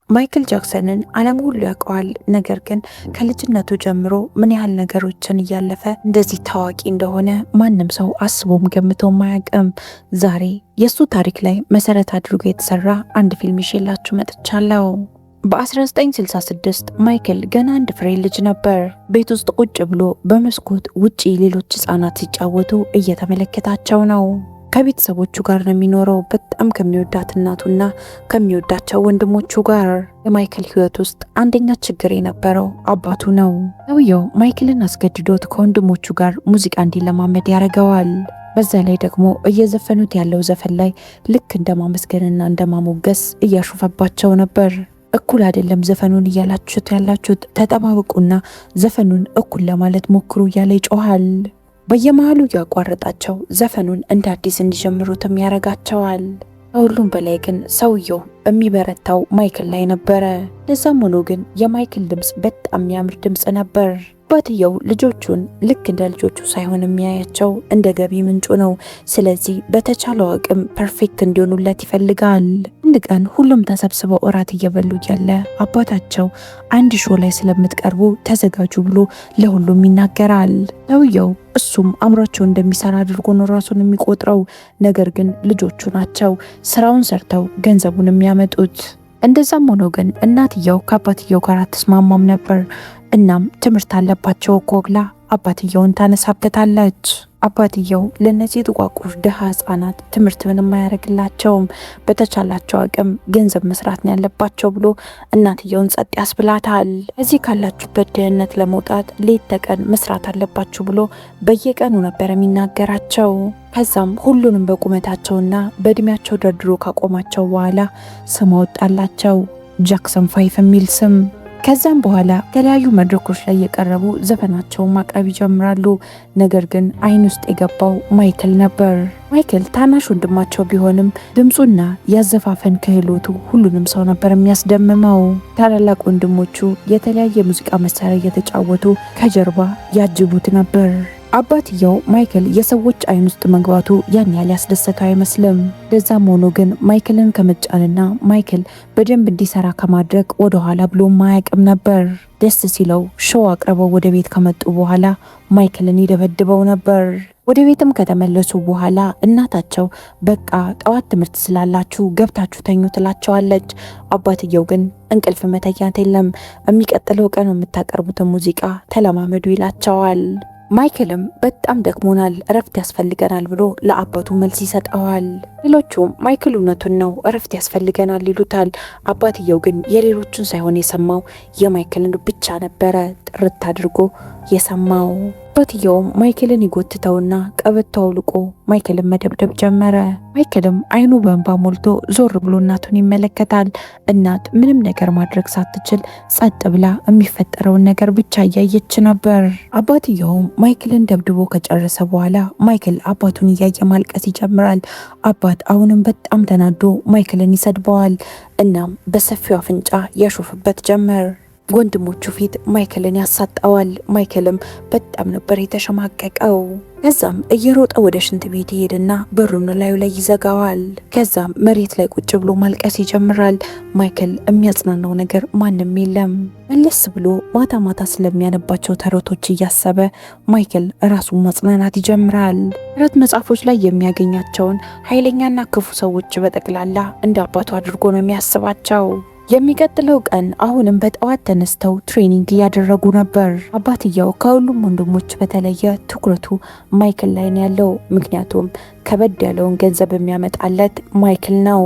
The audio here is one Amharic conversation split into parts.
ማይክል ጃክሰንን ዓለም ሁሉ ያውቀዋል። ነገር ግን ከልጅነቱ ጀምሮ ምን ያህል ነገሮችን እያለፈ እንደዚህ ታዋቂ እንደሆነ ማንም ሰው አስቦም ገምቶም አያውቅም። ዛሬ የእሱ ታሪክ ላይ መሰረት አድርጎ የተሰራ አንድ ፊልም ይዤላችሁ መጥቻለሁ። በ1966 ማይክል ገና አንድ ፍሬ ልጅ ነበር። ቤት ውስጥ ቁጭ ብሎ በመስኮት ውጪ ሌሎች ህፃናት ሲጫወቱ እየተመለከታቸው ነው። ከቤተሰቦቹ ጋር ነው የሚኖረው፣ በጣም ከሚወዳት እናቱና ከሚወዳቸው ወንድሞቹ ጋር። የማይክል ህይወት ውስጥ አንደኛ ችግር የነበረው አባቱ ነው። ሰውየው ማይክልን አስገድዶት ከወንድሞቹ ጋር ሙዚቃ እንዲለማመድ ያደርገዋል። በዛ ላይ ደግሞ እየዘፈኑት ያለው ዘፈን ላይ ልክ እንደማመስገንና እንደማሞገስ እያሾፈባቸው ነበር። እኩል አይደለም ዘፈኑን እያላችሁት ያላችሁት፣ ተጠባበቁና ዘፈኑን እኩል ለማለት ሞክሩ እያለ ይጮሃል። በየመሃሉ ያቋረጣቸው ዘፈኑን እንደ አዲስ እንዲጀምሩትም ያረጋቸዋል። ከሁሉም በላይ ግን ሰውየው የሚበረታው ማይክል ላይ ነበረ። ለዛም ሆኖ ግን የማይክል ድምፅ በጣም የሚያምር ድምፅ ነበር። አባትየው ልጆቹን ልክ እንደ ልጆቹ ሳይሆን የሚያያቸው እንደ ገቢ ምንጩ ነው። ስለዚህ በተቻለው አቅም ፐርፌክት እንዲሆኑለት ይፈልጋል። አንድ ቀን ሁሉም ተሰብስበው እራት እየበሉ እያለ አባታቸው አንድ ሾው ላይ ስለምትቀርቡ ተዘጋጁ ብሎ ለሁሉም ይናገራል። ሰውየው እሱም አምሯቸው እንደሚሰራ አድርጎ ነው ራሱን የሚቆጥረው። ነገር ግን ልጆቹ ናቸው ስራውን ሰርተው ገንዘቡን የሚያመጡት። እንደዛም ሆኖ ግን እናትየው ከአባትየው ጋር አትስማማም ነበር። እናም ትምህርት አለባቸው እኮ ብላ አባትየውን ታነሳበታለች። አባትየው ለነዚህ ጥቋቁር ድሃ ህፃናት ትምህርት ምንም አያደርግላቸውም፣ በተቻላቸው አቅም ገንዘብ መስራት ነው ያለባቸው ብሎ እናትየውን ጸጥ ያስብላታል። እዚህ ካላችሁበት ድህነት ለመውጣት ሌት ተቀን መስራት አለባችሁ ብሎ በየቀኑ ነበር የሚናገራቸው። ከዛም ሁሉንም በቁመታቸውና በእድሜያቸው ደርድሮ ካቆማቸው በኋላ ስም አወጣላቸው፣ ጃክሰን 5 የሚል ስም። ከዛም በኋላ የተለያዩ መድረኮች ላይ የቀረቡ ዘፈናቸውን ማቅረብ ይጀምራሉ። ነገር ግን አይን ውስጥ የገባው ማይክል ነበር። ማይክል ታናሽ ወንድማቸው ቢሆንም ድምፁና ያዘፋፈን ክህሎቱ ሁሉንም ሰው ነበር የሚያስደምመው። ታላላቅ ወንድሞቹ የተለያየ ሙዚቃ መሳሪያ እየተጫወቱ ከጀርባ ያጅቡት ነበር። አባትየው ማይክል የሰዎች አይን ውስጥ መግባቱ ያን ያህል ያስደሰተው አይመስልም። ለዛም ሆኖ ግን ማይክልን ከመጫንና ማይክል በደንብ እንዲሰራ ከማድረግ ወደ ኋላ ብሎ ማያውቅም ነበር። ደስ ሲለው ሾው አቅርበው ወደ ቤት ከመጡ በኋላ ማይክልን ይደበድበው ነበር። ወደ ቤትም ከተመለሱ በኋላ እናታቸው በቃ ጠዋት ትምህርት ስላላችሁ ገብታችሁ ተኙ ትላቸዋለች። አባትየው ግን እንቅልፍ መተኛት የለም፣ የሚቀጥለው ቀን የምታቀርቡትን ሙዚቃ ተለማመዱ ይላቸዋል። ማይክልም በጣም ደክሞናል፣ እረፍት ያስፈልገናል ብሎ ለአባቱ መልስ ይሰጠዋል። ሌሎቹም ማይክል እውነቱን ነው እረፍት ያስፈልገናል ይሉታል። አባትየው ግን የሌሎቹን ሳይሆን የሰማው የማይክልን ብቻ ነበረ ጥርት አድርጎ የሰማው። አባትየውም ማይክልን ይጎትተውና ቀበቶ አውልቆ ማይክልን መደብደብ ጀመረ። ማይክልም አይኑ በእንባ ሞልቶ ዞር ብሎ እናቱን ይመለከታል። እናት ምንም ነገር ማድረግ ሳትችል ጸጥ ብላ የሚፈጠረውን ነገር ብቻ እያየች ነበር። አባትየውም ማይክልን ደብድቦ ከጨረሰ በኋላ ማይክል አባቱን እያየ ማልቀስ ይጀምራል። አባት አሁንም በጣም ተናዶ ማይክልን ይሰድበዋል። እናም በሰፊው አፍንጫ ያሾፍበት ጀመር። ወንድሞቹ ፊት ማይክልን ያሳጣዋል። ማይክልም በጣም ነበር የተሸማቀቀው። ከዛም እየሮጠ ወደ ሽንት ቤት ይሄድና በሩን ላዩ ላይ ይዘጋዋል። ከዛም መሬት ላይ ቁጭ ብሎ ማልቀስ ይጀምራል። ማይክል የሚያጽናናው ነገር ማንም የለም። መለስ ብሎ ማታ ማታ ስለሚያነባቸው ተረቶች እያሰበ ማይክል ራሱን ማጽናናት ይጀምራል። ተረት መጽሐፎች ላይ የሚያገኛቸውን ኃይለኛና ክፉ ሰዎች በጠቅላላ እንደ አባቱ አድርጎ ነው የሚያስባቸው። የሚቀጥለው ቀን አሁንም በጠዋት ተነስተው ትሬኒንግ እያደረጉ ነበር። አባትየው ከሁሉም ወንድሞች በተለየ ትኩረቱ ማይክል ላይ ነው ያለው። ምክንያቱም ከበድ ያለውን ገንዘብ የሚያመጣለት ማይክል ነው።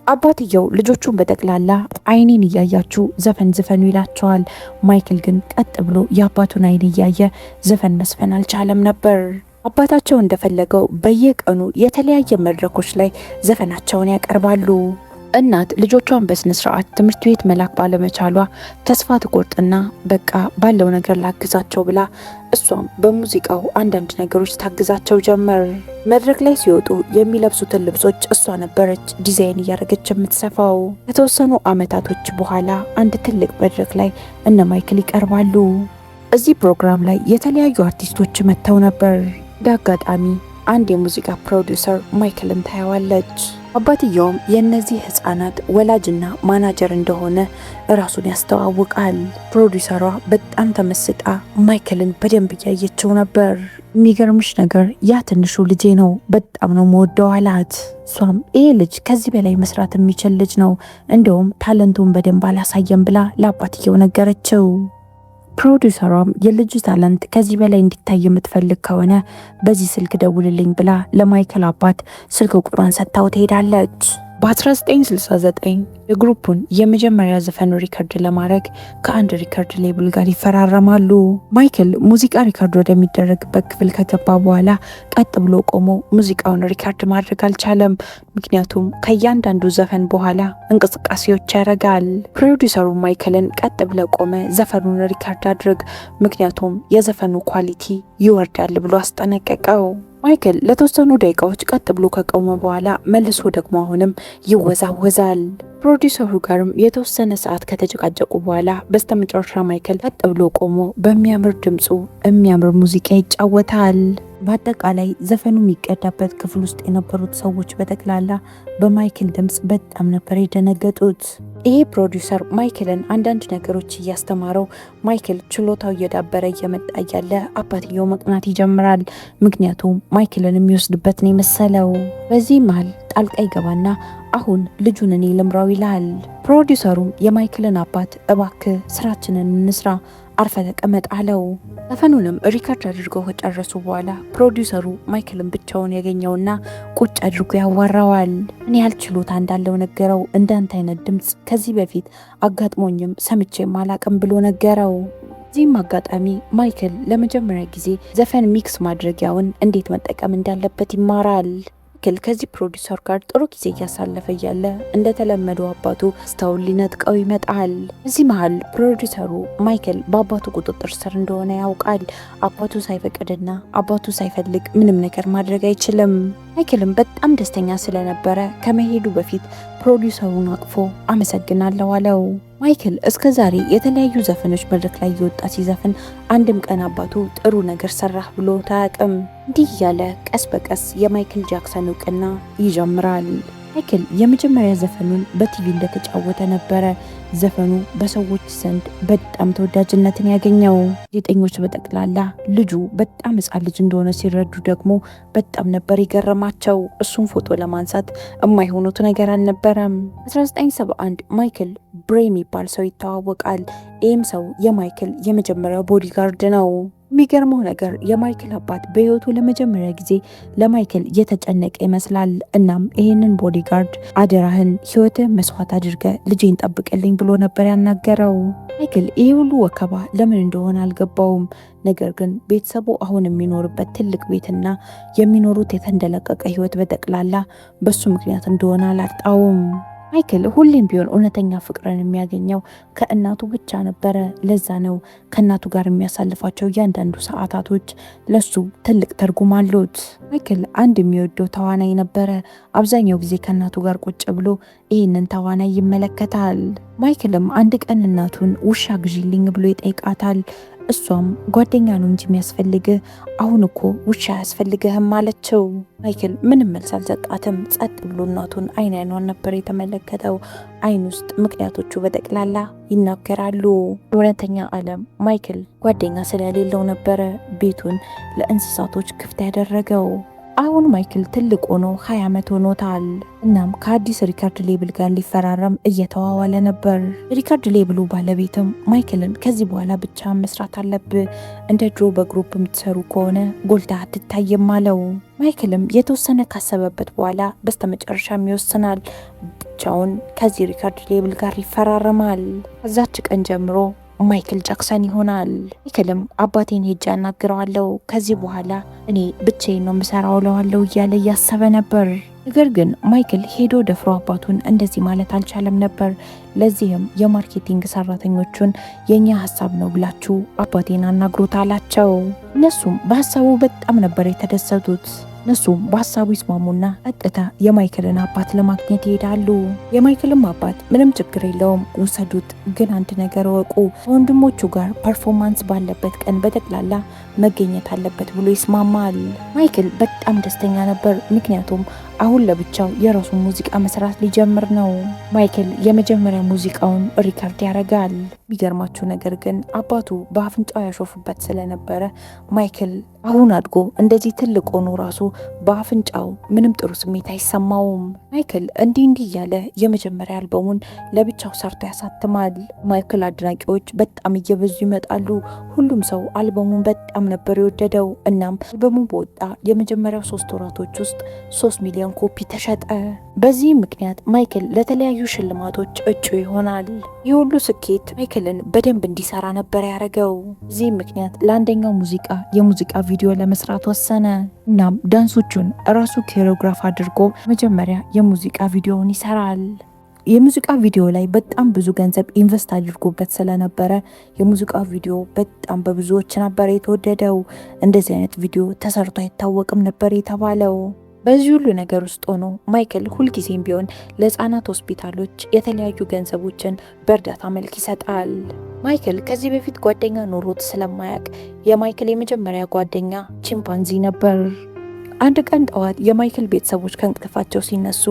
አባትየው ልጆቹን በጠቅላላ አይኔን እያያችሁ ዘፈን ዝፈኑ ይላቸዋል። ማይክል ግን ቀጥ ብሎ የአባቱን አይን እያየ ዘፈን መስፈን አልቻለም ነበር። አባታቸው እንደፈለገው በየቀኑ የተለያየ መድረኮች ላይ ዘፈናቸውን ያቀርባሉ። እናት ልጆቿን በስነ ስርዓት ትምህርት ቤት መላክ ባለመቻሏ ተስፋ ትቆርጥና በቃ ባለው ነገር ላግዛቸው ብላ እሷም በሙዚቃው አንዳንድ ነገሮች ታግዛቸው ጀመር። መድረክ ላይ ሲወጡ የሚለብሱትን ልብሶች እሷ ነበረች ዲዛይን እያደረገች የምትሰፋው። ከተወሰኑ አመታቶች በኋላ አንድ ትልቅ መድረክ ላይ እነ ማይክል ይቀርባሉ። እዚህ ፕሮግራም ላይ የተለያዩ አርቲስቶች መጥተው ነበር። በአጋጣሚ አንድ የሙዚቃ ፕሮዲውሰር ማይክልን ታየዋለች። አባትየውም የእነዚህ ህፃናት ወላጅና ማናጀር እንደሆነ ራሱን ያስተዋውቃል። ፕሮዲውሰሯ በጣም ተመስጣ ማይክልን በደንብ እያየችው ነበር። የሚገርምሽ ነገር ያ ትንሹ ልጄ ነው፣ በጣም ነው መወደው አላት። እሷም ይሄ ልጅ ከዚህ በላይ መስራት የሚችል ልጅ ነው፣ እንደውም ታለንቱን በደንብ አላሳየም ብላ ለአባትየው ነገረችው። ፕሮዲውሰሯም የልጁ ታለንት ከዚህ በላይ እንዲታይ የምትፈልግ ከሆነ በዚህ ስልክ ደውልልኝ ብላ ለማይክል አባት ስልክ ቁጥሯን ሰጥታው ትሄዳለች። በ1969 የግሩፑን የመጀመሪያ ዘፈን ሪከርድ ለማድረግ ከአንድ ሪከርድ ሌብል ጋር ይፈራረማሉ። ማይክል ሙዚቃ ሪከርድ ወደሚደረግበት ክፍል ከገባ በኋላ ቀጥ ብሎ ቆሞ ሙዚቃውን ሪከርድ ማድረግ አልቻለም። ምክንያቱም ከእያንዳንዱ ዘፈን በኋላ እንቅስቃሴዎች ያደርጋል። ፕሮዲውሰሩ ማይክልን ቀጥ ብለ ቆመ፣ ዘፈኑን ሪከርድ አድርግ፣ ምክንያቱም የዘፈኑ ኳሊቲ ይወርዳል ብሎ አስጠነቀቀው። ማይክል ለተወሰኑ ደቂቃዎች ቀጥ ብሎ ከቆመ በኋላ መልሶ ደግሞ አሁንም ይወዛወዛል። ፕሮዲውሰሩ ጋርም የተወሰነ ሰዓት ከተጨቃጨቁ በኋላ በስተመጨረሻ ማይክል ቀጥ ብሎ ቆሞ በሚያምር ድምፁ የሚያምር ሙዚቃ ይጫወታል። በአጠቃላይ ዘፈኑ የሚቀዳበት ክፍል ውስጥ የነበሩት ሰዎች በጠቅላላ በማይክል ድምፅ በጣም ነበር የደነገጡት። ይሄ ፕሮዲውሰር ማይክልን አንዳንድ ነገሮች እያስተማረው ማይክል ችሎታው እየዳበረ እየመጣ እያለ አባትየው መቅናት ይጀምራል። ምክንያቱም ማይክልን የሚወስድበት ነው የመሰለው። በዚህ መሃል ጣልቃ ይገባና አሁን ልጁን እኔ ልምራው ይላል። ፕሮዲውሰሩም የማይክልን አባት እባክህ ስራችንን እንስራ፣ አርፈ ተቀመጥ አለው። ዘፈኑንም ሪከርድ አድርገው ከጨረሱ በኋላ ፕሮዲውሰሩ ማይክልን ብቻውን ያገኘውና ቁጭ አድርጎ ያዋራዋል። እኔ ያህል ችሎታ እንዳለው ነገረው። እንዳንተ አይነት ድምፅ ከዚህ በፊት አጋጥሞኝም ሰምቼም አላቅም ብሎ ነገረው። እዚህም አጋጣሚ ማይክል ለመጀመሪያ ጊዜ ዘፈን ሚክስ ማድረጊያውን እንዴት መጠቀም እንዳለበት ይማራል። ማይክል ከዚህ ፕሮዲውሰር ጋር ጥሩ ጊዜ እያሳለፈ እያለ እንደተለመደው አባቱ ስታውን ሊነጥቀው ይመጣል። እዚህ መሃል ፕሮዲውሰሩ ማይክል በአባቱ ቁጥጥር ስር እንደሆነ ያውቃል። አባቱ ሳይፈቅድና አባቱ ሳይፈልግ ምንም ነገር ማድረግ አይችልም። ማይክልም በጣም ደስተኛ ስለነበረ ከመሄዱ በፊት ፕሮዲውሰሩን አቅፎ አመሰግናለሁ አለው። ማይክል እስከ ዛሬ የተለያዩ ዘፈኖች መድረክ ላይ እየወጣ ሲዘፍን አንድም ቀን አባቱ ጥሩ ነገር ሰራህ ብሎ ታያቅም። እንዲህ እያለ ቀስ በቀስ የማይክል ጃክሰን እውቅና ይጀምራል። ማይክል የመጀመሪያ ዘፈኑን በቲቪ እንደተጫወተ ነበረ ዘፈኑ በሰዎች ዘንድ በጣም ተወዳጅነትን ያገኘው። ጋዜጠኞች በጠቅላላ ልጁ በጣም ሕፃን ልጅ እንደሆነ ሲረዱ ደግሞ በጣም ነበር የገረማቸው። እሱን ፎቶ ለማንሳት የማይሆኑት ነገር አልነበረም። 1971 ማይክል ብሬ የሚባል ሰው ይተዋወቃል። ይህም ሰው የማይክል የመጀመሪያው ቦዲጋርድ ነው። የሚገርመው ነገር የማይክል አባት በህይወቱ ለመጀመሪያ ጊዜ ለማይክል እየተጨነቀ ይመስላል። እናም ይህንን ቦዲጋርድ አደራህን ህይወትህ መስዋዕት አድርገ ልጄን ጠብቅልኝ ብሎ ነበር ያናገረው። ማይክል ይህ ሁሉ ወከባ ለምን እንደሆነ አልገባውም። ነገር ግን ቤተሰቡ አሁን የሚኖርበት ትልቅ ቤትና የሚኖሩት የተንደለቀቀ ህይወት በጠቅላላ በሱ ምክንያት እንደሆነ አላጣውም። ማይክል ሁሌም ቢሆን እውነተኛ ፍቅርን የሚያገኘው ከእናቱ ብቻ ነበረ። ለዛ ነው ከእናቱ ጋር የሚያሳልፋቸው እያንዳንዱ ሰዓታቶች ለሱ ትልቅ ትርጉም አሉት። ማይክል አንድ የሚወደው ተዋናይ ነበረ። አብዛኛው ጊዜ ከእናቱ ጋር ቁጭ ብሎ ይህንን ተዋናይ ይመለከታል። ማይክልም አንድ ቀን እናቱን ውሻ ግዢልኝ ብሎ ይጠይቃታል። እሷም ጓደኛ ነው እንጂ የሚያስፈልግ አሁን እኮ ውሻ አያስፈልግህም አለችው። ማይክል ምንም መልስ አልሰጣትም። ጸጥ ብሎ እናቱን አይን አይኗን ነበር የተመለከተው። አይን ውስጥ ምክንያቶቹ በጠቅላላ ይናገራሉ። እውነተኛ ዓለም ማይክል ጓደኛ ስለሌለው ነበረ ቤቱን ለእንስሳቶች ክፍት ያደረገው። አሁን ማይክል ትልቅ ሆኖ 20 ዓመት ሆኖታል። እናም ከአዲስ ሪከርድ ሌብል ጋር ሊፈራረም እየተዋዋለ ነበር። ሪከርድ ሌብሉ ባለቤትም ማይክልን ከዚህ በኋላ ብቻ መስራት አለብህ፣ እንደ ድሮ በግሩፕ የምትሰሩ ከሆነ ጎልታ አትታይም አለው። ማይክልም የተወሰነ ካሰበበት በኋላ በስተመጨረሻም ይወስናል። ብቻውን ከዚህ ሪከርድ ሌብል ጋር ይፈራረማል። ከዛች ቀን ጀምሮ ማይክል ጃክሰን ይሆናል። ማይክልም አባቴን ሄጄ አናግረዋለሁ፣ ከዚህ በኋላ እኔ ብቻዬን ነው የምሰራው እለዋለሁ እያለ እያሰበ ነበር። ነገር ግን ማይክል ሄዶ ደፍሮ አባቱን እንደዚህ ማለት አልቻለም ነበር። ለዚህም የማርኬቲንግ ሰራተኞቹን የኛ ሀሳብ ነው ብላችሁ አባቴን አናግሩት አላቸው። እነሱም በሀሳቡ በጣም ነበር የተደሰቱት። እነሱም በሀሳቡ ይስማሙና ቀጥታ የማይክልን አባት ለማግኘት ይሄዳሉ። የማይክልም አባት ምንም ችግር የለውም ውሰዱት፣ ግን አንድ ነገር ወቁ፣ ከወንድሞቹ ጋር ፐርፎርማንስ ባለበት ቀን በጠቅላላ መገኘት አለበት ብሎ ይስማማል። ማይክል በጣም ደስተኛ ነበር፣ ምክንያቱም አሁን ለብቻው የራሱን ሙዚቃ መስራት ሊጀምር ነው። ማይክል የመጀመሪያ ሙዚቃውን ሪከርድ ያደርጋል። የሚገርማችሁ ነገር ግን አባቱ በአፍንጫው ያሾፍበት ስለነበረ ማይክል አሁን አድጎ እንደዚህ ትልቅ ሆኖ ራሱ በአፍንጫው ምንም ጥሩ ስሜት አይሰማውም። ማይክል እንዲህ እያለ የመጀመሪያ አልበሙን ለብቻው ሰርቶ ያሳትማል። ማይክል አድናቂዎች በጣም እየበዙ ይመጣሉ። ሁሉም ሰው አልበሙን በጣም ነበር የወደደው። እናም አልበሙ በወጣ የመጀመሪያው 3 ወራቶች ውስጥ 3 ሚሊዮን ኮፒ ተሸጠ። በዚህም ምክንያት ማይክል ለተለያዩ ሽልማቶች እጩ ይሆናል። ይህ ሁሉ ስኬት ማይክልን በደንብ እንዲሰራ ነበር ያደረገው። በዚህም ምክንያት ለአንደኛው ሙዚቃ የሙዚቃ ቪዲዮ ለመስራት ወሰነ። እናም ዳንሶቹን ራሱ ኮሪዮግራፍ አድርጎ መጀመሪያ የሙዚቃ ቪዲዮውን ይሰራል። የሙዚቃ ቪዲዮ ላይ በጣም ብዙ ገንዘብ ኢንቨስት አድርጎበት ስለነበረ የሙዚቃ ቪዲዮ በጣም በብዙዎች ነበር የተወደደው። እንደዚህ አይነት ቪዲዮ ተሰርቶ አይታወቅም ነበር የተባለው። በዚህ ሁሉ ነገር ውስጥ ሆኖ ማይክል ሁልጊዜም ቢሆን ለህፃናት ሆስፒታሎች የተለያዩ ገንዘቦችን በእርዳታ መልክ ይሰጣል። ማይክል ከዚህ በፊት ጓደኛ ኖሮት ስለማያውቅ የማይክል የመጀመሪያ ጓደኛ ቺምፓንዚ ነበር። አንድ ቀን ጠዋት የማይክል ቤተሰቦች ከእንቅልፋቸው ሲነሱ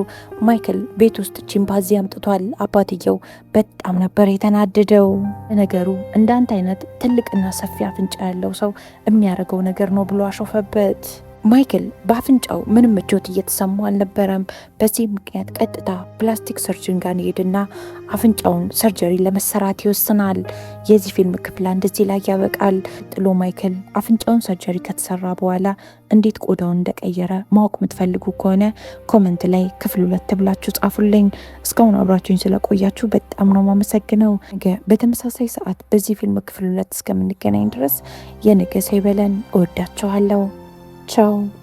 ማይክል ቤት ውስጥ ቺምፓንዚ አምጥቷል። አባትየው በጣም ነበር የተናደደው። ነገሩ እንዳንተ አይነት ትልቅና ሰፊ አፍንጫ ያለው ሰው የሚያደርገው ነገር ነው ብሎ አሾፈበት። ማይክል በአፍንጫው ምንም ምቾት እየተሰማው አልነበረም። በዚህ ምክንያት ቀጥታ ፕላስቲክ ሰርጅን ጋር ይሄድና አፍንጫውን ሰርጀሪ ለመሰራት ይወስናል። የዚህ ፊልም ክፍል እንደዚህ ላይ ያበቃል። ጥሎ ማይክል አፍንጫውን ሰርጀሪ ከተሰራ በኋላ እንዴት ቆዳውን እንደቀየረ ማወቅ የምትፈልጉ ከሆነ ኮመንት ላይ ክፍል 2 ብላችሁ ጻፉልኝ። እስካሁን አብራችሁኝ ስለቆያችሁ በጣም ነው ማመሰግነው። ነገ በተመሳሳይ ሰዓት በዚህ ፊልም ክፍል 2 እስከምንገናኝ ድረስ የነገ ሰው ይበለን። እወዳችኋለሁ። Ciao.